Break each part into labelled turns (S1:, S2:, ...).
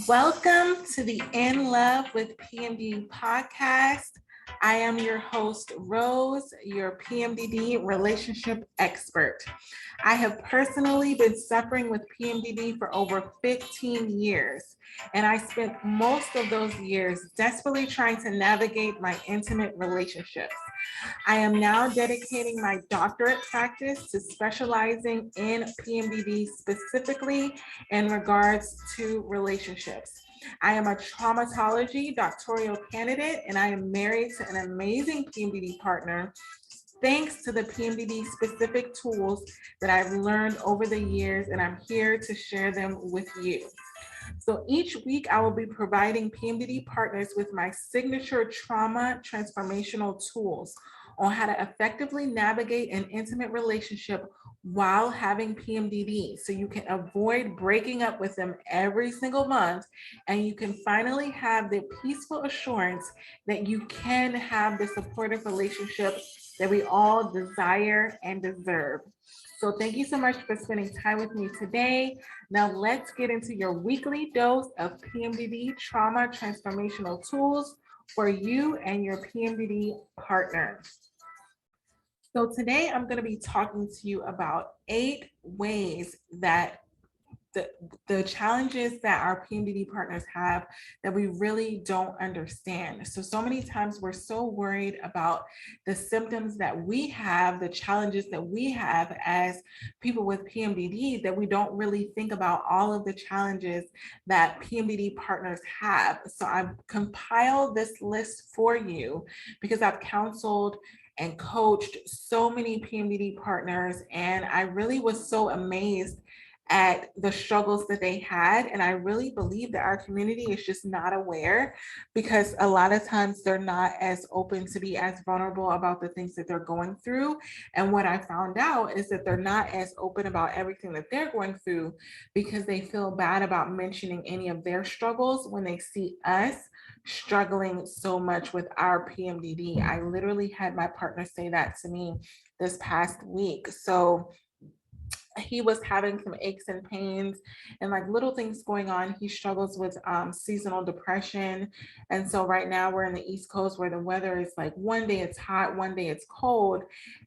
S1: Welcome to the In Love with PMDD Podcast. I am your host, Rose, your PMDD Relationship Expert. I have personally been suffering with PMDD for over 15 years, and I spent most of those years desperately trying to navigate my intimate relationships. I am now dedicating my doctorate practice to specializing in PMDD specifically in regards to relationships. I am a traumatology doctoral candidate and I am married to an amazing PMDD partner thanks to the PMDD specific tools that I've learned over the years, and I'm here to share them with you. So each week, I will be providing PMDD partners with my signature trauma transformational tools on how to effectively navigate an intimate relationship while having PMDD. So you can avoid breaking up with them every single month, and you can finally have the peaceful assurance that you can have the supportive relationship that we all desire and deserve. So thank you so much for spending time with me today. Now let's get into your weekly dose of PMDD trauma transformational tools for you and your PMDD partner. So today I'm going to be talking to you about 8 ways that the challenges that our PMDD partners have that we really don't understand. So many times we're so worried about the symptoms that we have, the challenges that we have as people with PMDD, that we don't really think about all of the challenges that PMDD partners have. So I've compiled this list for you because I've counseled and coached so many PMDD partners, and I really was so amazed at the struggles that they had. And I really believe that our community is just not aware, because a lot of times they're not as open to be as vulnerable about the things that they're going through. And what I found out is that they're not as open about everything that they're going through because they feel bad about mentioning any of their struggles when they see us struggling so much with our PMDD. I literally had my partner say that to me this past week. So he was having some aches and pains and like little things going on. He struggles with seasonal depression. And so right now we're in the East Coast where the weather is like one day it's hot, one day it's cold.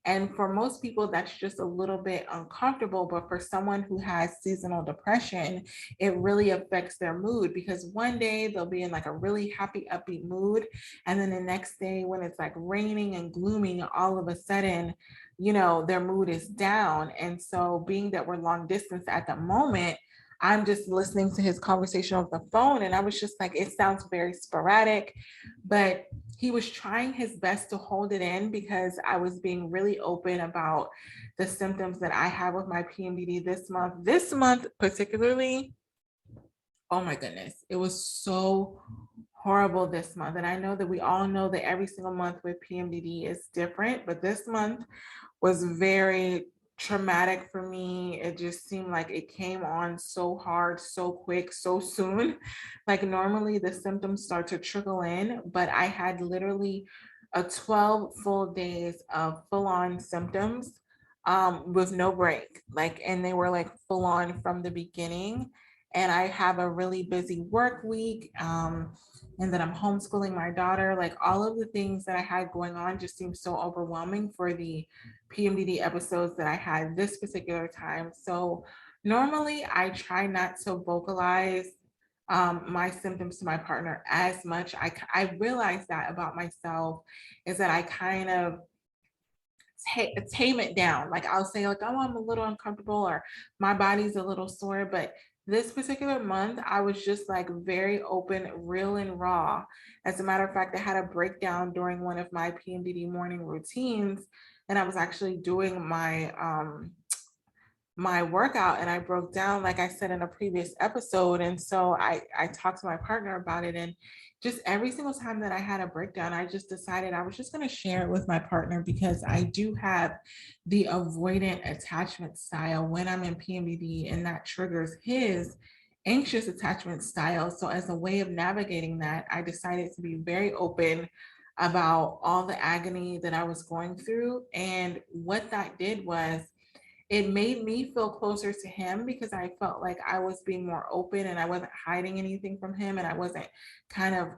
S1: And for most people, that's just a little bit uncomfortable. But for someone who has seasonal depression, it really affects their mood, because one day they'll be in like a really happy, upbeat mood. And then the next day when it's like raining and gloomy, all of a sudden, their mood is down. And so being that we're long distance at the moment, I'm just listening to his conversation over the phone. And I was just like, it sounds very sporadic, but he was trying his best to hold it in because I was being really open about the symptoms that I have with my PMDD this month. This month particularly, oh my goodness, it was so horrible this month. And I know that we all know that every single month with PMDD is different, but this month was very traumatic for me. It just seemed like it came on so hard, so quick, so soon. Like normally the symptoms start to trickle in, but I had literally a 12 full days of full-on symptoms with no break. And they were like full on from the beginning. And I have a really busy work week. And then I'm homeschooling my daughter. Like all of the things that I had going on just seemed so overwhelming for the PMDD episodes that I had this particular time. So normally I try not to vocalize my symptoms to my partner as much. I realized that about myself, is that I kind of tame it down. Like I'll say like, oh, I'm a little uncomfortable or my body's a little sore. But this particular month, I was just like very open, real and raw. As a matter of fact, I had a breakdown during one of my PMDD morning routines, and I was actually doing my workout and I broke down, like I said in a previous episode. And so I talked to my partner about it. And just every single time that I had a breakdown, I just decided I was just going to share it with my partner, because I do have the avoidant attachment style when I'm in PMDD, and that triggers his anxious attachment style. So as a way of navigating that, I decided to be very open about all the agony that I was going through. And what that did was it made me feel closer to him because I felt like I was being more open and I wasn't hiding anything from him and I wasn't kind of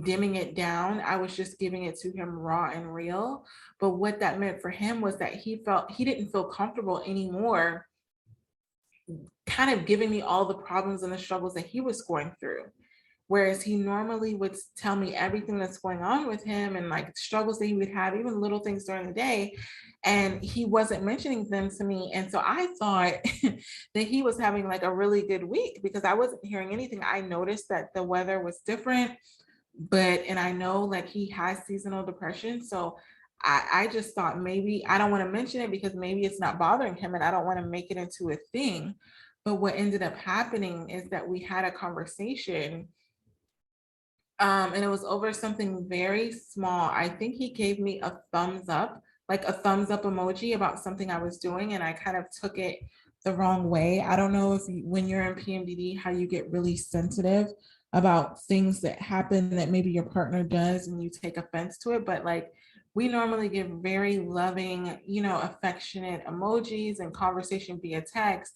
S1: dimming it down. I was just giving it to him raw and real. But what that meant for him was that he didn't feel comfortable anymore kind of giving me all the problems and the struggles that he was going through. Whereas he normally would tell me everything that's going on with him and like struggles that he would have, even little things during the day. And he wasn't mentioning them to me. And so I thought that he was having like a really good week because I wasn't hearing anything. I noticed that the weather was different, and I know like he has seasonal depression. So I just thought maybe I don't want to mention it because maybe it's not bothering him and I don't want to make it into a thing. But what ended up happening is that we had a conversation and it was over something very small. I think he gave me a thumbs up, like a thumbs up emoji about something I was doing, and I kind of took it the wrong way. I don't know if when you're in PMDD, how you get really sensitive about things that happen that maybe your partner does and you take offense to it, but like we normally give very loving, affectionate emojis and conversation via text.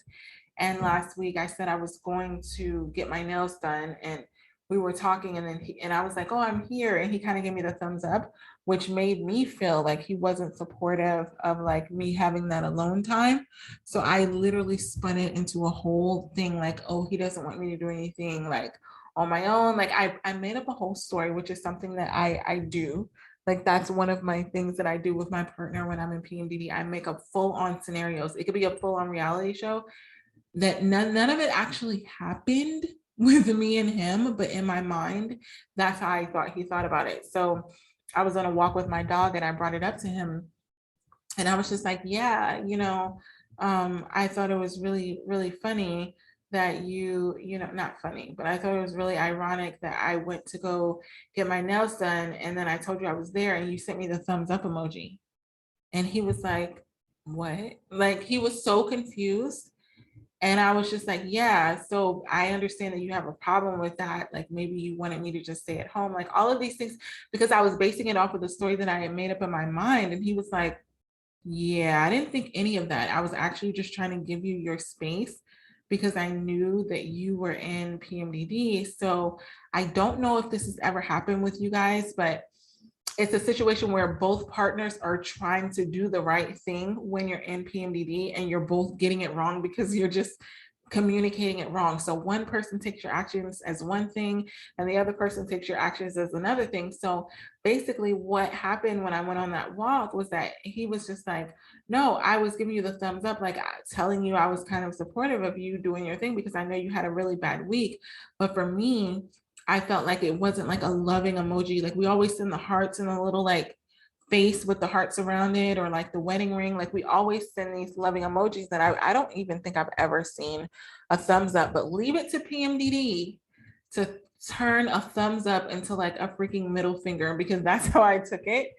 S1: And last week I said I was going to get my nails done and we were talking and I was like, oh, I'm here. And he kind of gave me the thumbs up, which made me feel like he wasn't supportive of like me having that alone time. So I literally spun it into a whole thing like, oh, he doesn't want me to do anything like on my own. Like I made up a whole story, which is something that I do. Like that's one of my things that I do with my partner when I'm in PMDD. I make up full on scenarios. It could be a full on reality show that none of it actually happened with me and him, but in my mind, that's how I thought he thought about it. So I was on a walk with my dog and I brought it up to him and I was just like, yeah, I thought it was really, really funny that not funny, but I thought it was really ironic that I went to go get my nails done and then I told you I was there and you sent me the thumbs up emoji. And he was like, what? Like he was so confused. And I was just like, yeah, so I understand that you have a problem with that. Like maybe you wanted me to just stay at home, like all of these things, because I was basing it off of the story that I had made up in my mind. And he was like, yeah, I didn't think any of that. I was actually just trying to give you your space because I knew that you were in PMDD. So I don't know if this has ever happened with you guys, but it's a situation where both partners are trying to do the right thing when you're in PMDD and you're both getting it wrong because you're just communicating it wrong. So one person takes your actions as one thing and the other person takes your actions as another thing. So basically what happened when I went on that walk was that he was just like, no, I was giving you the thumbs up, like telling you I was kind of supportive of you doing your thing because I know you had a really bad week. But for me, I felt like it wasn't like a loving emoji. Like we always send the hearts and a little like face with the hearts around it or like the wedding ring. Like we always send these loving emojis that I don't even think I've ever seen a thumbs up, but leave it to PMDD to turn a thumbs up into like a freaking middle finger because that's how I took it.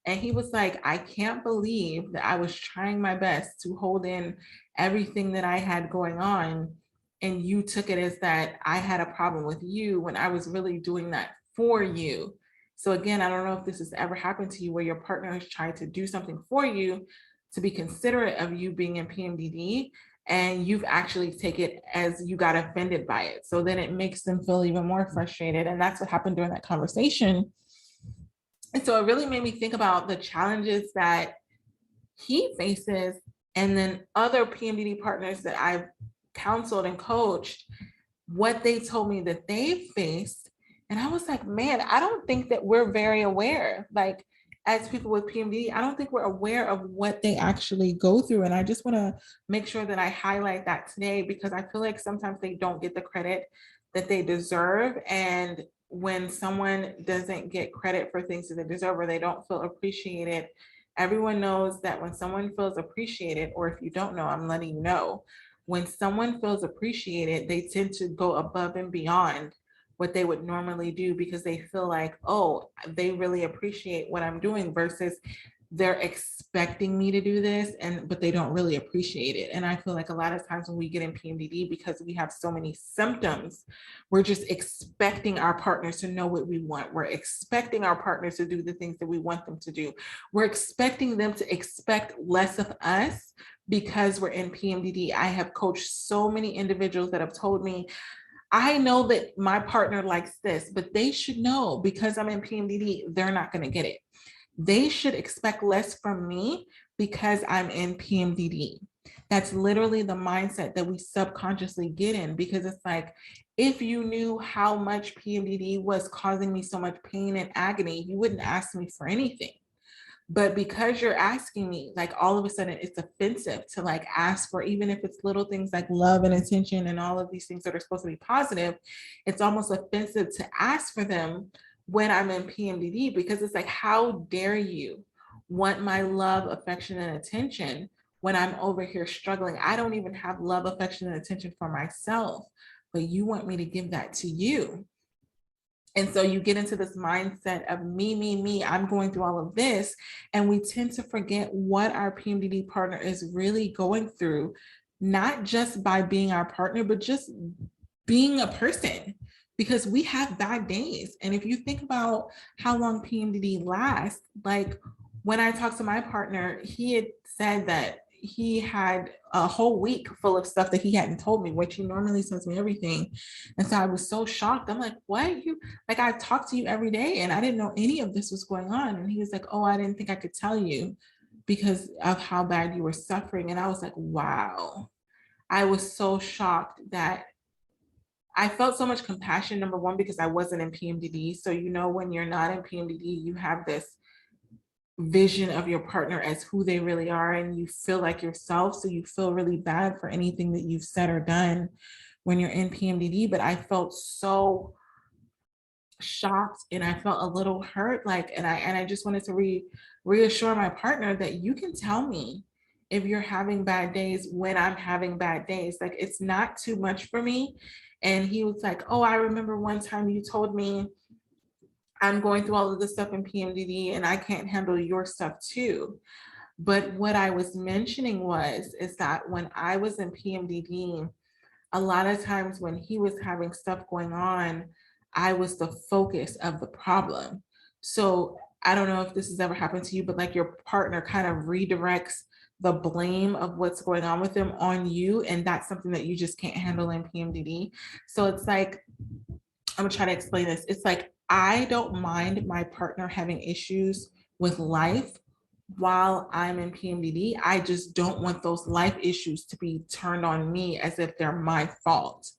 S1: And he was like, I can't believe that I was trying my best to hold in everything that I had going on and you took it as that I had a problem with you when I was really doing that for you. So again, I don't know if this has ever happened to you where your partner has tried to do something for you to be considerate of you being in PMDD and you've actually taken it as you got offended by it. So then it makes them feel even more frustrated. And that's what happened during that conversation. And so it really made me think about the challenges that he faces and then other PMDD partners that I've counseled and coached, what they told me that they faced. And I was like, man, I don't think that we're very aware. Like as people with PMDD, I don't think we're aware of what they actually go through. And I just want to make sure that I highlight that today because I feel like sometimes they don't get the credit that they deserve. And when someone doesn't get credit for things that they deserve or they don't feel appreciated, everyone knows that when someone feels appreciated, or if you don't know, I'm letting you know, when someone feels appreciated, they tend to go above and beyond what they would normally do because they feel like, oh, they really appreciate what I'm doing versus they're expecting me to do this but they don't really appreciate it. And I feel like a lot of times when we get in PMDD, because we have so many symptoms, we're just expecting our partners to know what we want. We're expecting our partners to do the things that we want them to do. We're expecting them to expect less of us because we're in PMDD. I have coached so many individuals that have told me, I know that my partner likes this, but they should know because I'm in PMDD, they're not going to get it. They should expect less from me because I'm in PMDD. That's literally the mindset that we subconsciously get in, because it's like, if you knew how much PMDD was causing me so much pain and agony, you wouldn't ask me for anything. But because you're asking me, like, all of a sudden it's offensive to like ask for, even if it's little things like love and attention and all of these things that are supposed to be positive, it's almost offensive to ask for them when I'm in PMDD, because it's like, how dare you want my love, affection, and attention when I'm over here struggling? I don't even have love, affection, and attention for myself, but you want me to give that to you. And so you get into this mindset of me, I'm going through all of this. And we tend to forget what our PMDD partner is really going through, not just by being our partner, but just being a person, because we have bad days. And if you think about how long PMDD lasts, like when I talked to my partner, he had said that he had a whole week full of stuff that he hadn't told me, which he normally tells me everything. And so I was so shocked. I'm like, what? You, like, I talk to you every day and I didn't know any of this was going on. And he was like, oh, I didn't think I could tell you because of how bad you were suffering. And I was like, wow. I was so shocked that I felt so much compassion, number one, because I wasn't in PMDD. So, you know, when you're not in PMDD, you have this vision of your partner as who they really are, and you feel like yourself. So you feel really bad for anything that you've said or done when you're in PMDD. But I felt so shocked and I felt a little hurt, like, and I just wanted to reassure my partner that you can tell me if you're having bad days when I'm having bad days. Like, it's not too much for me. And he was like, oh, I remember one time you told me I'm going through all of this stuff in PMDD and I can't handle your stuff too. But what I was mentioning is that when I was in PMDD, a lot of times when he was having stuff going on, I was the focus of the problem. So I don't know if this has ever happened to you, but like your partner kind of redirects the blame of what's going on with them on you. And that's something that you just can't handle in PMDD. So it's like, I'm gonna try to explain this. It's like, I don't mind my partner having issues with life while I'm in PMDD. I just don't want those life issues to be turned on me as if they're my fault.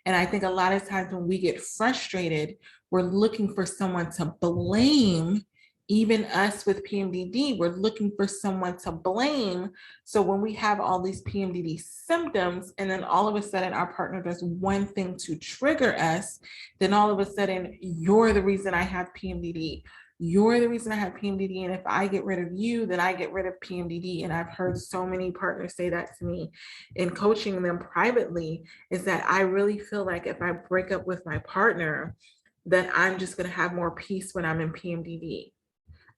S1: And I think a lot of times when we get frustrated, we're looking for someone to blame. Even us with PMDD, we're looking for someone to blame. So when we have all these PMDD symptoms, and then all of a sudden our partner does one thing to trigger us, then all of a sudden you're the reason I have PMDD. You're the reason I have PMDD. And if I get rid of you, then I get rid of PMDD. And I've heard so many partners say that to me in coaching them privately, is that I really feel like if I break up with my partner, that I'm just going to have more peace when I'm in PMDD.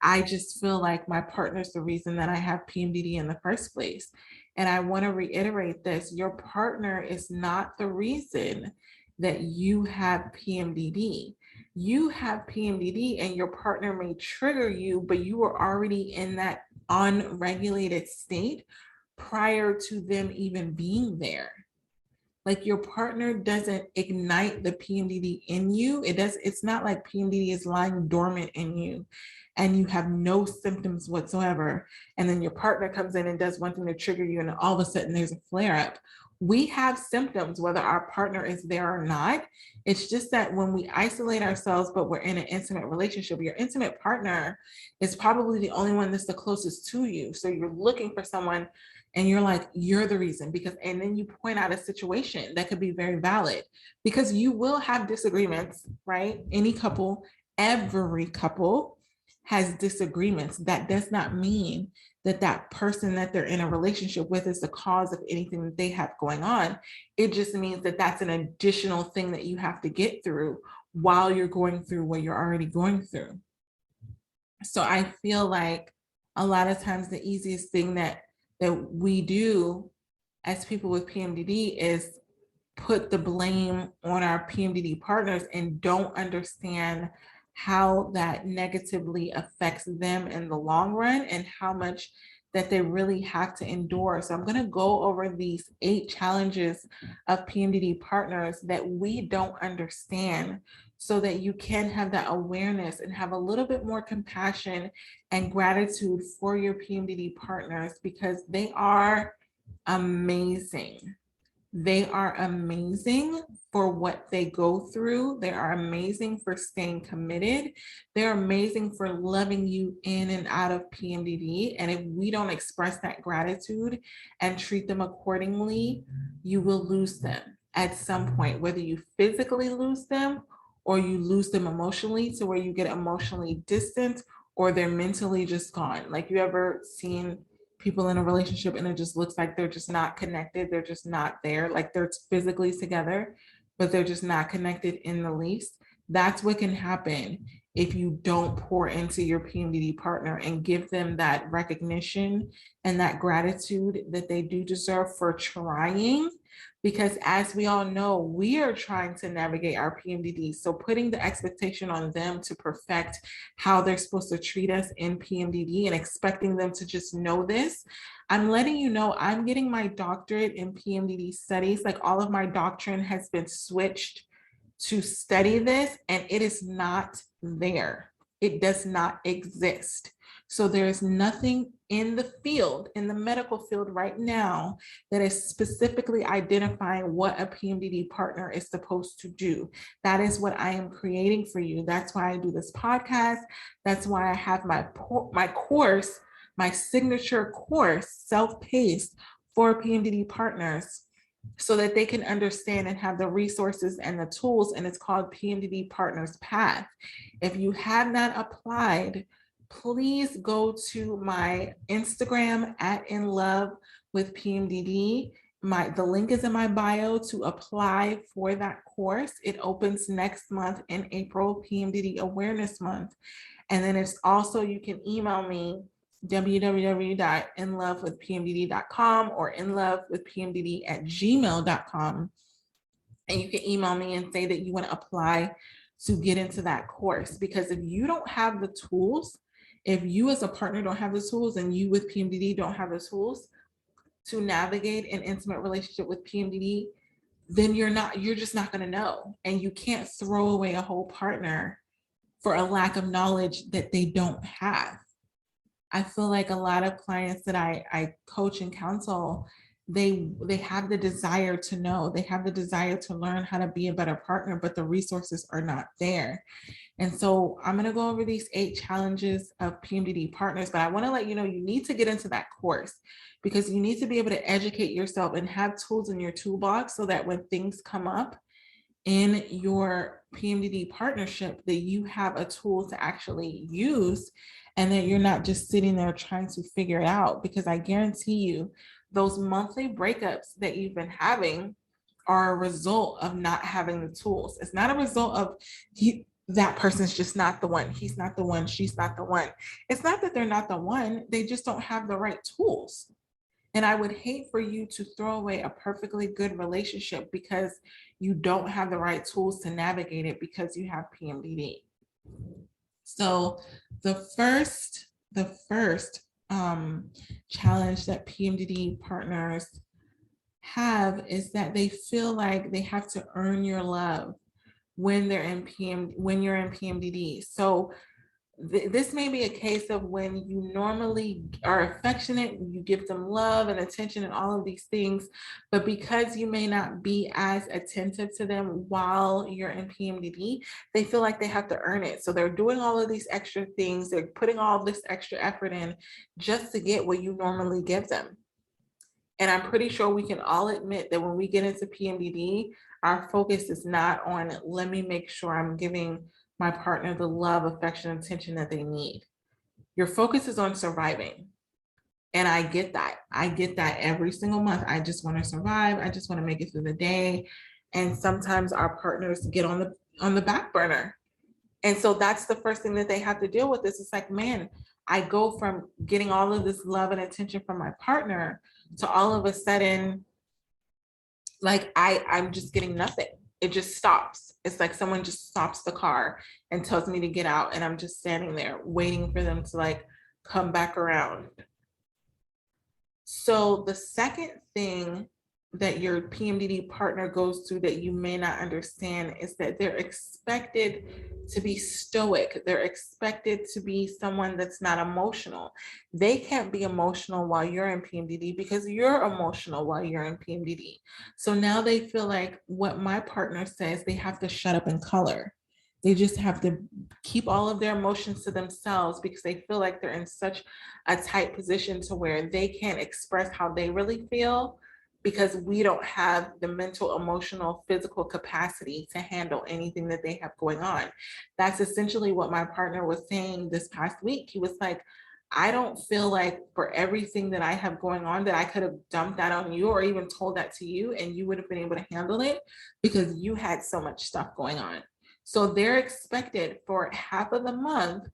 S1: I just feel like my partner's the reason that I have PMDD in the first place. And I want to reiterate this: your partner is not the reason that you have PMDD. You have PMDD and your partner may trigger you, but you were already in that unregulated state prior to them even being there. Like, your partner doesn't ignite the PMDD in you. It's not like PMDD is lying dormant in you and you have no symptoms whatsoever. And then your partner comes in and does one thing to trigger you, and all of a sudden there's a flare up. We have symptoms whether our partner is there or not. It's just that when we isolate ourselves, but we're in an intimate relationship, your intimate partner is probably the only one that's the closest to you. So you're looking for someone and you're like, you're the reason, because, and then you point out a situation that could be very valid, because you will have disagreements, right? Every couple has disagreements. That does not mean that that person that they're in a relationship with is the cause of anything that they have going on. It just means that that's an additional thing that you have to get through while you're going through what you're already going through. So I feel like a lot of times the easiest thing that we do as people with PMDD is put the blame on our PMDD partners and don't understand how that negatively affects them in the long run and how much that they really have to endure. So I'm going to go over these 8 challenges of PMDD partners that we don't understand, so that you can have that awareness and have a little bit more compassion and gratitude for your PMDD partners, because they are amazing. They are amazing for what they go through. They are amazing for staying committed. They're amazing for loving you in and out of PMDD. And if we don't express that gratitude and treat them accordingly, you will lose them at some point, whether you physically lose them or you lose them emotionally, to where you get emotionally distant, or they're mentally just gone. Like, you ever seen people in a relationship and it just looks like they're just not connected, they're just not there, like they're physically together, but they're just not connected in the least? That's what can happen if you don't pour into your PMDD partner and give them that recognition and that gratitude that they do deserve for trying. Because as we all know, we are trying to navigate our PMDD. So putting the expectation on them to perfect how they're supposed to treat us in PMDD and expecting them to just know this, I'm letting you know, I'm getting my doctorate in PMDD studies. Like, all of my doctrine has been switched to study this, and it is not there. It does not exist. So there's nothing in the field, in the medical field right now, that is specifically identifying what a PMDD partner is supposed to do. That is what I am creating for you. That's why I do this podcast. That's why I have my course, my signature course, self-paced, for PMDD partners, so that they can understand and have the resources and the tools. And it's called PMDD Partners Path. If you have not applied, please go to my Instagram at In Love with PMDD. The link is in my bio to apply for that course. It opens next month in April, PMDD Awareness Month. And then it's also, you can email me, www.inlovewithpmdd.com or inlovewithpmdd@gmail.com. And you can email me and say that you want to apply to get into that course. Because if you don't have the tools, if you as a partner don't have the tools, and you with PMDD don't have the tools to navigate an intimate relationship with PMDD, then you're just not going to know. And you can't throw away a whole partner for a lack of knowledge that they don't have. I feel like a lot of clients that I coach and counsel, they have the desire to know, they have the desire to learn how to be a better partner, but the resources are not there. And so I'm going to go over these 8 challenges of PMDD partners, but I want to let you know, you need to get into that course, because you need to be able to educate yourself and have tools in your toolbox, so that when things come up in your PMDD partnership, that you have a tool to actually use, and that you're not just sitting there trying to figure it out. Because I guarantee you, those monthly breakups that you've been having are a result of not having the tools. It's not a result of that person's just not the one. He's not the one. She's not the one. It's not that they're not the one. They just don't have the right tools. And I would hate for you to throw away a perfectly good relationship because you don't have the right tools to navigate it because you have PMDD. So the first challenge that PMDD partners have is that they feel like they have to earn your love when you're in PMDD. So this may be a case of when you normally are affectionate, you give them love and attention and all of these things, but because you may not be as attentive to them while you're in PMDD, they feel like they have to earn it. So they're doing all of these extra things, they're putting all this extra effort in just to get what you normally give them. And I'm pretty sure we can all admit that when we get into PMDD, our focus is not on, let me make sure I'm giving my partner the love, affection, and attention that they need. Your focus is on surviving. And I get that. I get that every single month. I just want to survive. I just want to make it through the day. And sometimes our partners get on the back burner. And so that's the first thing that they have to deal with. Is it's like, man, I go from getting all of this love and attention from my partner to all of a sudden, like I'm just getting nothing. It just stops. It's like someone just stops the car and tells me to get out, and I'm just standing there waiting for them to like come back around. So the second thing that your PMDD partner goes through that you may not understand is that they're expected to be stoic. They're expected to be someone that's not emotional. They can't be emotional while you're in PMDD because you're emotional while you're in PMDD. So now they feel like what my partner says, they have to shut up and color. They just have to keep all of their emotions to themselves because they feel like they're in such a tight position to where they can't express how they really feel because we don't have the mental, emotional, physical capacity to handle anything that they have going on. That's essentially what my partner was saying this past week. He was like, I don't feel like for everything that I have going on that I could have dumped that on you or even told that to you and you would have been able to handle it because you had so much stuff going on. So they're expected for half of the month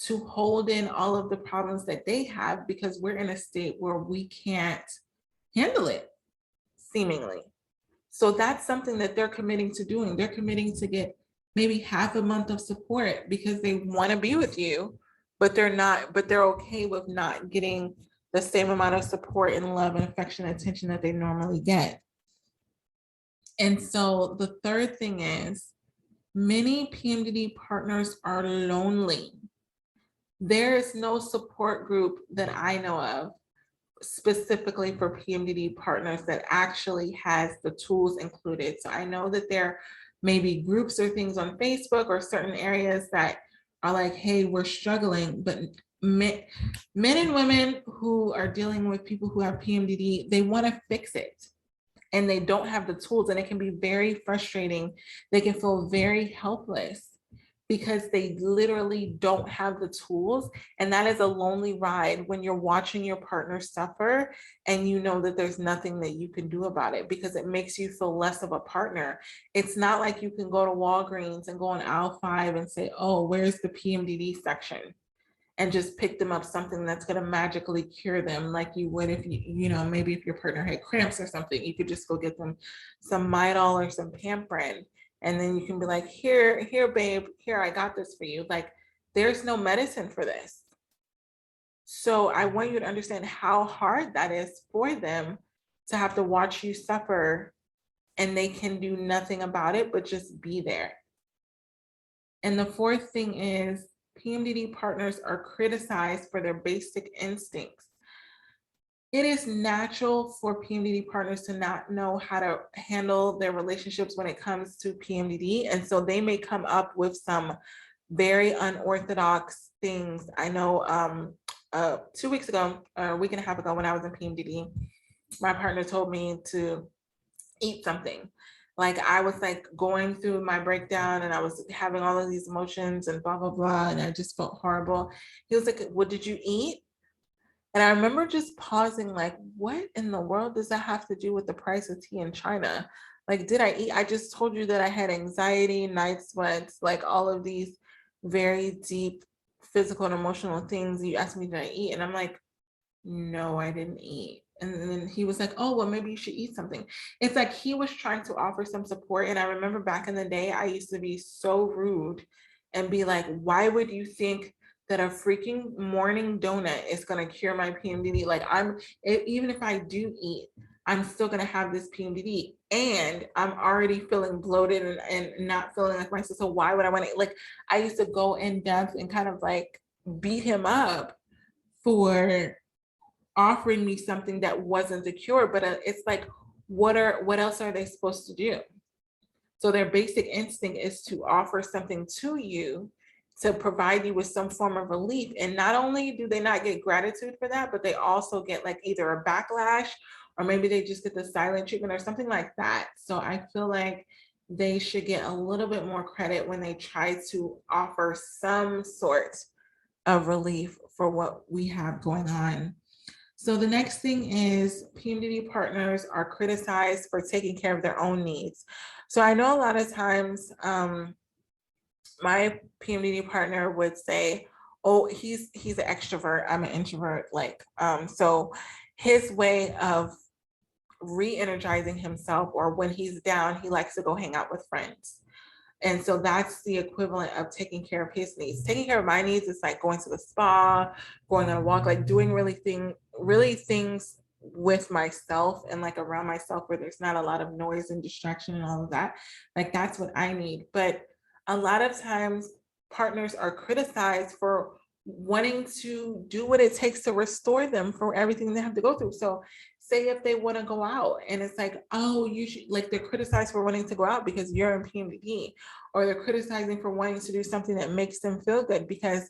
S1: to hold in all of the problems that they have because we're in a state where we can't handle it, seemingly. So that's something that they're committing to doing. They're committing to get maybe half a month of support because they want to be with you, but they're okay with not getting the same amount of support and love and affection and attention that they normally get. And so the third thing is many PMDD partners are lonely. There is no support group that I know of specifically for PMDD partners that actually has the tools included. So I know that there may be groups or things on Facebook or certain areas that are like, hey, we're struggling, but men and women who are dealing with people who have PMDD, they want to fix it and they don't have the tools, and it can be very frustrating. They can feel very helpless because they literally don't have the tools. And that is a lonely ride when you're watching your partner suffer and you know that there's nothing that you can do about it because it makes you feel less of a partner. It's not like you can go to Walgreens and go on aisle 5 and say, oh, where's the PMDD section? And just pick them up something that's going to magically cure them like you would if maybe if your partner had cramps or something, you could just go get them some Midol or some Pamprin. And then you can be like, here, babe, here, I got this for you. Like, there's no medicine for this. So I want you to understand how hard that is for them to have to watch you suffer and they can do nothing about it, but just be there. And the fourth thing is PMDD partners are criticized for their basic instincts. It is natural for PMDD partners to not know how to handle their relationships when it comes to PMDD. And so they may come up with some very unorthodox things. I know 2 weeks ago, or a week and a half ago when I was in PMDD, my partner told me to eat something. Like I was like going through my breakdown and I was having all of these emotions and blah, blah, blah. And I just felt horrible. He was like, what did you eat? And I remember just pausing like, what in the world does that have to do with the price of tea in China? Like, did I eat? I just told you that I had anxiety, night sweats, like all of these very deep physical and emotional things. You asked me, did I eat? And I'm like, no, I didn't eat. And then he was like, oh, well, maybe you should eat something. It's like he was trying to offer some support. And I remember back in the day, I used to be so rude and be like, why would you think that a freaking morning donut is going to cure my PMDD? Like even if I do eat, I'm still going to have this PMDD and I'm already feeling bloated and not feeling like myself. So why would I want to, like, I used to go in depth and kind of like beat him up for offering me something that wasn't the cure, but it's like, what else are they supposed to do? So their basic instinct is to offer something to you to provide you with some form of relief. And not only do they not get gratitude for that, but they also get like either a backlash or maybe they just get the silent treatment or something like that. So I feel like they should get a little bit more credit when they try to offer some sort of relief for what we have going on. So the next thing is PMDD partners are criticized for taking care of their own needs. So I know a lot of times my PMDD partner would say, oh, he's an extrovert, I'm an introvert. So his way of re-energizing himself, or when he's down, he likes to go hang out with friends. And so that's the equivalent of taking care of his needs. Taking care of my needs is like going to the spa, going on a walk, like doing really things with myself and like around myself where there's not a lot of noise and distraction and all of that. Like that's what I need. But a lot of times partners are criticized for wanting to do what it takes to restore them for everything they have to go through. So say if they want to go out and it's like, oh, you should, like they're criticized for wanting to go out because you're in PMDD, or they're criticizing for wanting to do something that makes them feel good because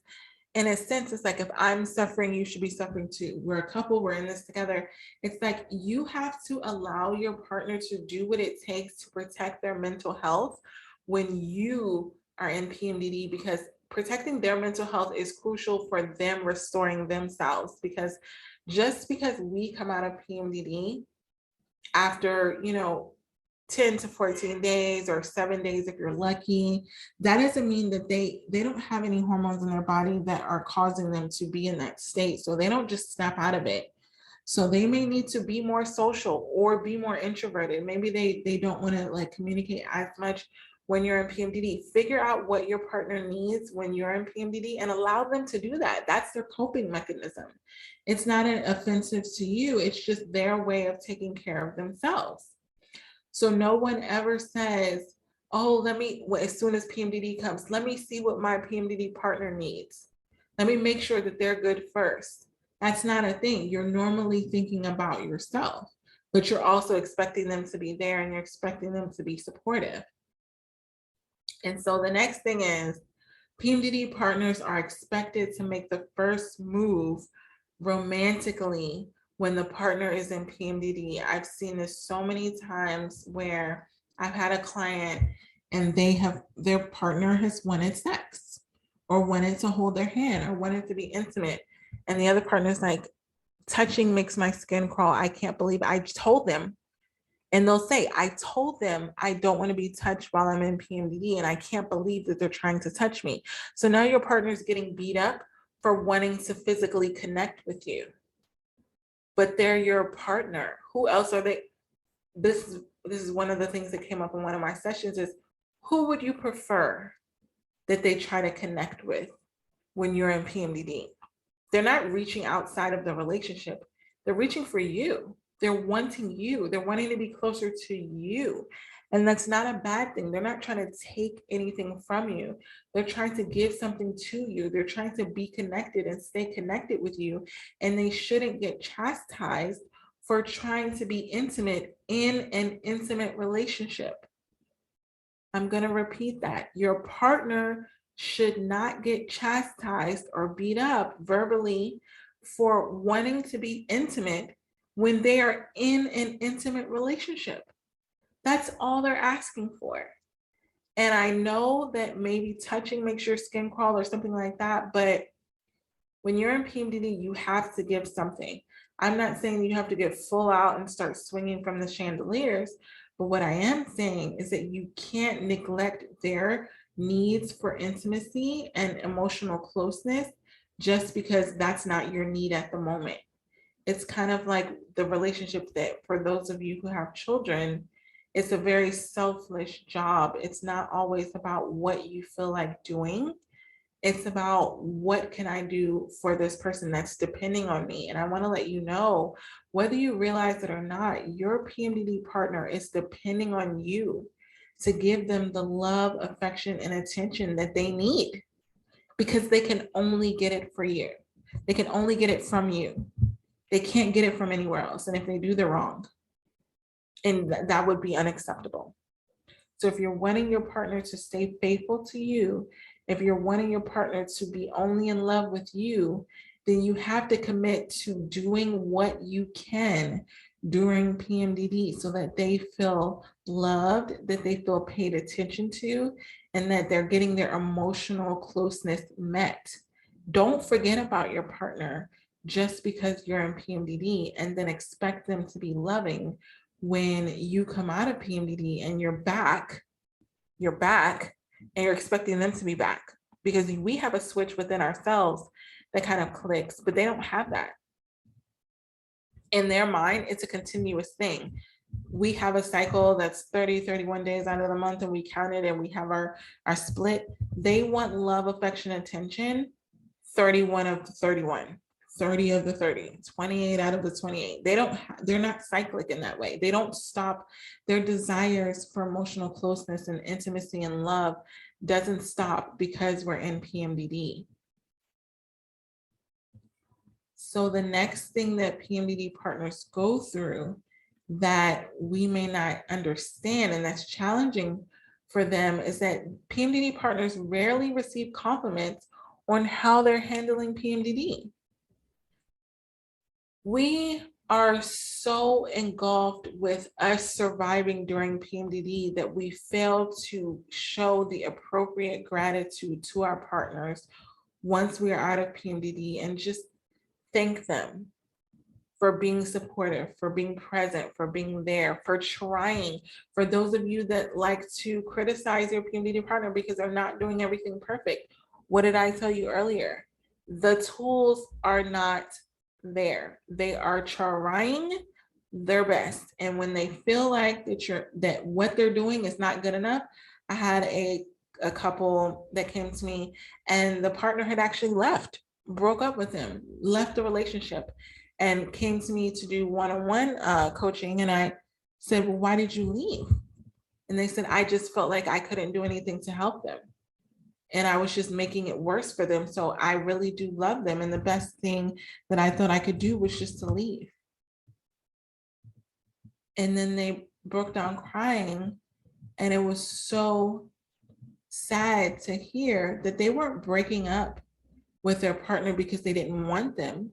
S1: in a sense, it's like, if I'm suffering, you should be suffering too. We're a couple, we're in this together. It's like you have to allow your partner to do what it takes to protect their mental health when you are in PMDD, because protecting their mental health is crucial for them restoring themselves. Because just because we come out of PMDD after, 10 to 14 days or 7 days if you're lucky, that doesn't mean that they don't have any hormones in their body that are causing them to be in that state. So they don't just snap out of it. So they may need to be more social or be more introverted. Maybe they don't want to like communicate as much when you're in PMDD. Figure out what your partner needs when you're in PMDD and allow them to do that. That's their coping mechanism. It's not an offensive to you. It's just their way of taking care of themselves. So no one ever says, oh, as soon as PMDD comes, let me see what my PMDD partner needs. Let me make sure that they're good first. That's not a thing. You're normally thinking about yourself, but you're also expecting them to be there and you're expecting them to be supportive. And so the next thing is PMDD partners are expected to make the first move romantically when the partner is in PMDD. I've seen this so many times where I've had a client and their partner has wanted sex or wanted to hold their hand or wanted to be intimate. And the other partner's like, touching makes my skin crawl. I can't believe I told them. And they'll say, I told them I don't want to be touched while I'm in PMDD, and I can't believe that they're trying to touch me. So now your partner's getting beat up for wanting to physically connect with you. But they're your partner. Who else are they? This is one of the things that came up in one of my sessions is, who would you prefer that they try to connect with when you're in PMDD? They're not reaching outside of the relationship. They're reaching for you. They're wanting you. They're wanting to be closer to you. And that's not a bad thing. They're not trying to take anything from you. They're trying to give something to you. They're trying to be connected and stay connected with you. And they shouldn't get chastised for trying to be intimate in an intimate relationship. I'm going to repeat that. Your partner should not get chastised or beat up verbally for wanting to be intimate when they are in an intimate relationship. That's all they're asking for. And I know that maybe touching makes your skin crawl or something like that, but when you're in PMDD, you have to give something. I'm not saying you have to get full out and start swinging from the chandeliers, but what I am saying is that you can't neglect their needs for intimacy and emotional closeness just because that's not your need at the moment. It's kind of like the relationship that, for those of you who have children, it's a very selfish job. It's not always about what you feel like doing. It's about what can I do for this person that's depending on me. And I want to let you know, whether you realize it or not, your PMDD partner is depending on you to give them the love, affection, and attention that they need, because they can only get it for you. They can only get it from you. They can't get it from anywhere else. And if they do, they're wrong. And that would be unacceptable. So if you're wanting your partner to stay faithful to you, if you're wanting your partner to be only in love with you, then you have to commit to doing what you can during PMDD so that they feel loved, that they feel paid attention to, and that they're getting their emotional closeness met. Don't forget about your partner just because you're in PMDD and then expect them to be loving when you come out of PMDD and you're back and you're expecting them to be back, because we have a switch within ourselves that kind of clicks, but they don't have that. In their mind, it's a continuous thing. We have a cycle that's 30, 31 days out of the month, and we count it and we have our split. They want love, affection, attention 31 of 31. 30 of the 30, 28 out of the 28. They're not cyclic in that way. They don't stop. Their desires for emotional closeness and intimacy and love doesn't stop because we're in PMDD. So the next thing that PMDD partners go through that we may not understand and that's challenging for them is that PMDD partners rarely receive compliments on how they're handling PMDD. We are so engulfed with us surviving during PMDD that we fail to show the appropriate gratitude to our partners once we are out of PMDD and just thank them for being supportive, for being present, for being there, for trying. For those of you that like to criticize your PMDD partner because they're not doing everything perfect, what did I tell you earlier? The tools are not there. They are trying their best. And when they feel like that what they're doing is not good enough, I had a couple that came to me and the partner had actually broke up with him, left the relationship, and came to me to do one-on-one coaching. And I said, well, why did you leave? And they said, I just felt like I couldn't do anything to help them. And I was just making it worse for them. So I really do love them. And the best thing that I thought I could do was just to leave. And then they broke down crying. And it was so sad to hear that they weren't breaking up with their partner because they didn't want them.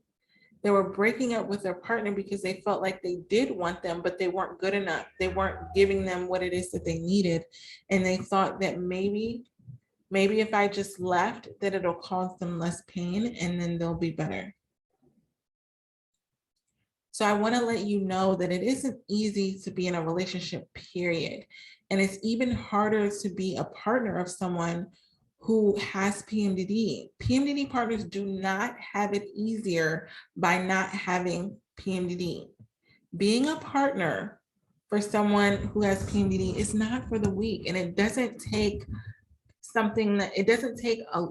S1: They were breaking up with their partner because they felt like they did want them, but they weren't good enough. They weren't giving them what it is that they needed. And they thought that maybe if I just left, that it'll cause them less pain and then they'll be better. So I want to let you know that it isn't easy to be in a relationship, period. And it's even harder to be a partner of someone who has PMDD. PMDD partners do not have it easier by not having PMDD. Being a partner for someone who has PMDD is not for the weak, and it doesn't take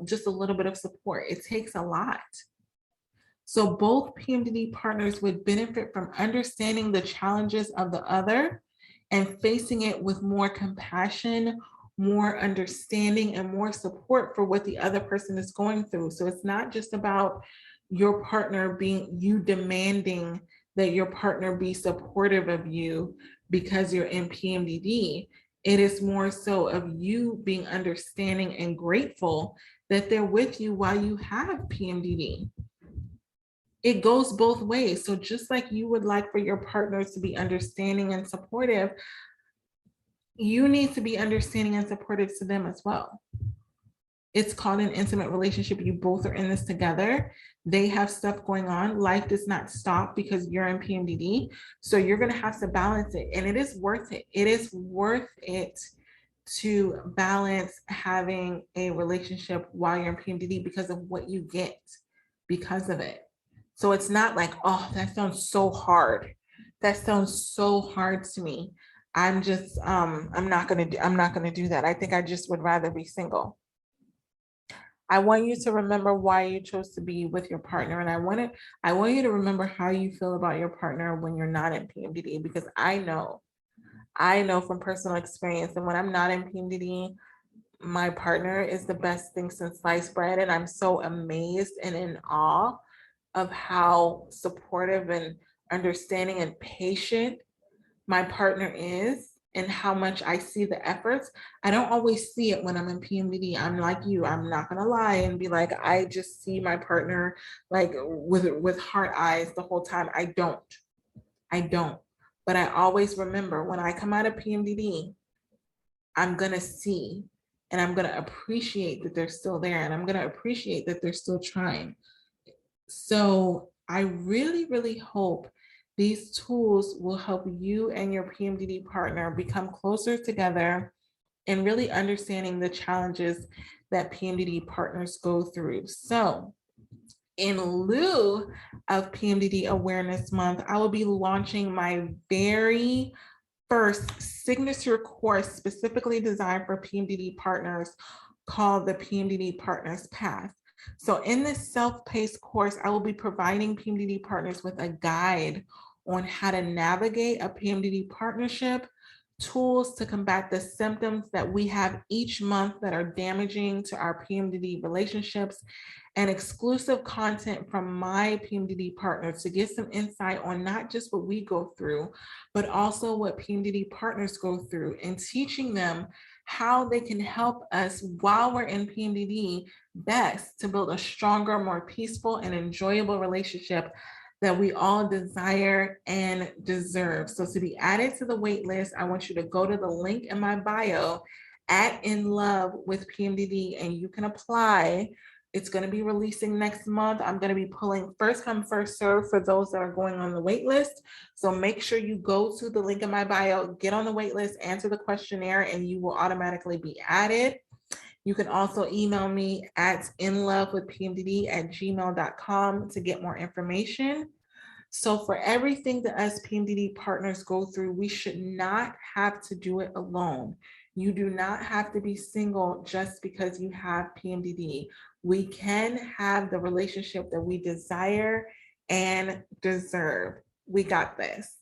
S1: just a little bit of support. It takes a lot. So both PMDD partners would benefit from understanding the challenges of the other and facing it with more compassion, more understanding, and more support for what the other person is going through. So it's not just about your partner you demanding that your partner be supportive of you because you're in PMDD. It is more so of you being understanding and grateful that they're with you while you have PMDD. It goes both ways. So just like you would like for your partners to be understanding and supportive, you need to be understanding and supportive to them as well. It's called an intimate relationship. You both are in this together. They have stuff going on. Life does not stop because you're in PMDD. So you're going to have to balance it. And it is worth it. It is worth it to balance having a relationship while you're in PMDD because of what you get because of it. So it's not like, oh, that sounds so hard. That sounds so hard to me. I'm not going to do that. I think I just would rather be single. I want you to remember why you chose to be with your partner. And I want you to remember how you feel about your partner when you're not in PMDD, because I know from personal experience that when I'm not in PMDD, my partner is the best thing since sliced bread. And I'm so amazed and in awe of how supportive and understanding and patient my partner is and how much I see the efforts. I don't always see it when I'm in PMDD. I'm like you, I'm not gonna lie and be like, I just see my partner like with heart eyes the whole time. I don't. But I always remember when I come out of PMDD, I'm gonna see and I'm gonna appreciate that they're still there and I'm gonna appreciate that they're still trying. So I really, really hope these tools will help you and your PMDD partner become closer together and really understanding the challenges that PMDD partners go through. So in lieu of PMDD Awareness Month, I will be launching my very first signature course specifically designed for PMDD partners called the PMDD Partners Path. So in this self-paced course, I will be providing PMDD partners with a guide on how to navigate a PMDD partnership, tools to combat the symptoms that we have each month that are damaging to our PMDD relationships, and exclusive content from my PMDD partners to get some insight on not just what we go through, but also what PMDD partners go through, and teaching them how they can help us while we're in PMDD best to build a stronger, more peaceful, and enjoyable relationship that we all desire and deserve. So to be added to the wait list, I want you to go to the link in my bio at In Love with PMDD, and you can apply. It's going to be releasing next month. I'm going to be pulling first come, first serve for those that are going on the wait list. So make sure you go to the link in my bio, get on the wait list, answer the questionnaire, and you will automatically be added. You can also email me at inlovewithpmdd@gmail.com to get more information. So for everything that us PMDD partners go through, we should not have to do it alone. You do not have to be single just because you have PMDD. We can have the relationship that we desire and deserve. We got this.